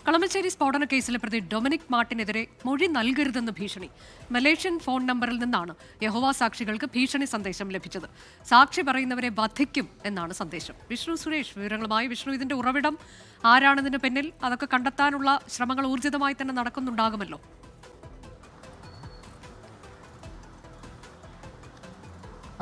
കളമശ്ശേരി സ്ഫോടന കേസിലെ പ്രതി ഡൊമിനിക് മാർട്ടിനെതിരെ മൊഴി നൽകരുതെന്ന് ഭീഷണി. മലേഷ്യൻ ഫോൺ നമ്പറിൽ നിന്നാണ് യഹോവ സാക്ഷികൾക്ക് ഭീഷണി സന്ദേശം ലഭിച്ചത്. സാക്ഷി പറയുന്നവരെ വധിക്കും എന്നാണ് സന്ദേശം. വിഷ്ണു സുരേഷ് വിവരങ്ങളുമായി. വിഷ്ണു, ഇതിന്റെ ഉറവിടം ആരാണിതിന് പിന്നിൽ? അതൊക്കെ കണ്ടെത്താനുള്ള ശ്രമങ്ങൾ ഊർജിതമായി തന്നെ നടക്കുന്നുണ്ടാകുമല്ലോ.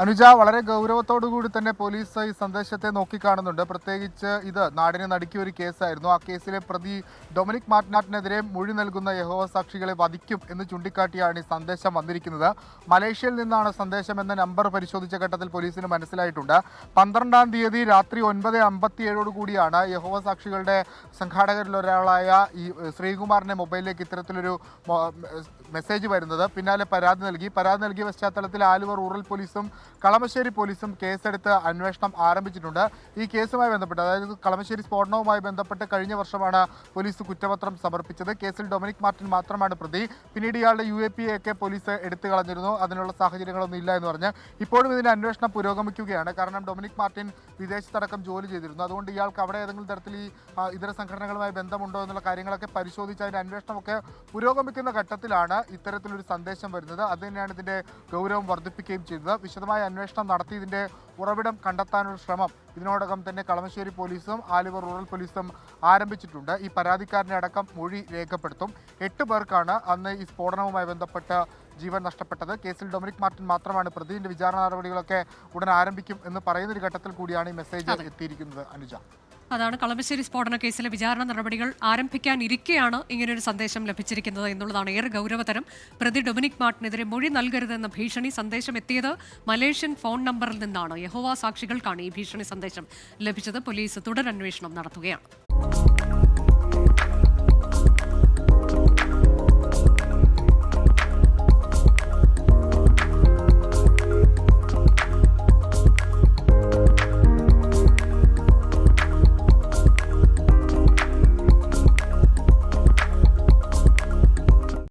അനുജ, വളരെ ഗൗരവത്തോടുകൂടി തന്നെ പോലീസ് ഈ സന്ദേശത്തെ നോക്കിക്കാണുന്നുണ്ട്. പ്രത്യേകിച്ച് ഇത് നാടിനെ നടുക്കിയ ഒരു കേസായിരുന്നു. ആ കേസിലെ പ്രതി ഡൊമിനിക് മാർട്ടിനെതിരെ മൊഴി നൽകുന്ന യഹോവ സാക്ഷികളെ വധിക്കും എന്ന് ചൂണ്ടിക്കാട്ടിയാണ് ഈ സന്ദേശം വന്നിരിക്കുന്നത്. മലേഷ്യയിൽ നിന്നാണ് സന്ദേശം എന്ന നമ്പർ പരിശോധിച്ച ഘട്ടത്തിൽ പോലീസിന് മനസ്സിലായിട്ടുണ്ട്. 12-ാം തീയതി രാത്രി 9:57 യഹോവ സാക്ഷികളുടെ സംഘാടകരിൽ ഒരാളായ ഈ ശ്രീകുമാറിന്റെ മൊബൈലിലേക്ക് ഇത്തരത്തിലൊരു മെസ്സേജ് വരുന്നത്. പിന്നാലെ പരാതി നൽകിയ പശ്ചാത്തലത്തിൽ ആലുവ റൂറൽ പോലീസും കളമശ്ശേരി പോലീസും കേസെടുത്ത് അന്വേഷണം ആരംഭിച്ചിട്ടുണ്ട്. ഈ കേസുമായി ബന്ധപ്പെട്ട്, അതായത് കളമശ്ശേരി സ്ഫോടനവുമായി ബന്ധപ്പെട്ട് കഴിഞ്ഞ വർഷമാണ് പോലീസ് കുറ്റപത്രം സമർപ്പിച്ചത്. കേസിൽ ഡൊമിനിക് മാർട്ടിൻ മാത്രമാണ് പ്രതി. പിന്നീട് ഇയാളുടെ UAP ഒക്കെ പോലീസ് എടുത്തു കളഞ്ഞിരുന്നു. അതിനുള്ള സാഹചര്യങ്ങളൊന്നും ഇല്ല എന്ന് പറഞ്ഞ് ഇപ്പോഴും ഇതിന്റെ അന്വേഷണം പുരോഗമിക്കുകയാണ്. കാരണം ഡൊമിനിക് മാർട്ടിൻ വിദേശത്തടക്കം ജോലി ചെയ്തിരുന്നു. അതുകൊണ്ട് ഇയാൾക്ക് അവിടെ ഏതെങ്കിലും തരത്തിൽ ഈ ഇതര സംഘടനകളുമായി ബന്ധമുണ്ടോ എന്നുള്ള കാര്യങ്ങളൊക്കെ പരിശോധിച്ച് അതിന്റെ അന്വേഷണമൊക്കെ പുരോഗമിക്കുന്ന ഘട്ടത്തിലാണ് ഇത്തരത്തിലൊരു സന്ദേശം വരുന്നത്. അത് തന്നെയാണ് ഇതിന്റെ ഗൗരവം വർദ്ധിപ്പിക്കുകയും ചെയ്തത്. വിശദമായ അന്വേഷണം നടത്തി ഇതിന്റെ ഉറവിടം കണ്ടെത്താനുള്ള ശ്രമം ഇതിനോടകം തന്നെ കളമശ്ശേരി പോലീസും ആലുവ റൂറൽ പോലീസും ആരംഭിച്ചിട്ടുണ്ട്. ഈ പരാതിക്കാരനെ അടക്കം മൊഴി രേഖപ്പെടുത്തും. 8 പേർക്കാണ് അന്ന് ഈ സ്ഫോടനവുമായി ബന്ധപ്പെട്ട് ജീവൻ നഷ്ടപ്പെട്ടത്. കേസിൽ ഡൊമിനിക് മാർട്ടിൻ മാത്രമാണ് പ്രതി. വിചാരണ നടപടികളൊക്കെ ഉടൻ ആരംഭിക്കും എന്ന് പറയുന്നൊരു ഘട്ടത്തിൽ കൂടിയാണ് ഈ മെസ്സേജ് എത്തിയിരിക്കുന്നത്. അനുജ, അതാണ് കളമശ്ശേരി സ്ഫോടന കേസിലെ വിചാരണ നടപടികൾ ആരംഭിക്കാനിരിക്കെയാണ് ഇങ്ങനെയൊരു സന്ദേശം ലഭിച്ചിരിക്കുന്നത് എന്നുള്ളതാണ് ഏറെ ഗൗരവതരം. പ്രതി ഡൊമിനിക് മാർട്ടിനെതിരെ മൊഴി നൽകരുതെന്ന ഭീഷണി സന്ദേശം എത്തിയത് മലേഷ്യൻ ഫോൺ നമ്പറിൽ നിന്നാണ്. യഹോവ സാക്ഷികൾക്കാണ് ഈ ഭീഷണി സന്ദേശം ലഭിച്ചത്. പോലീസ് തുടരന്വേഷണം നടത്തുകയാണ്.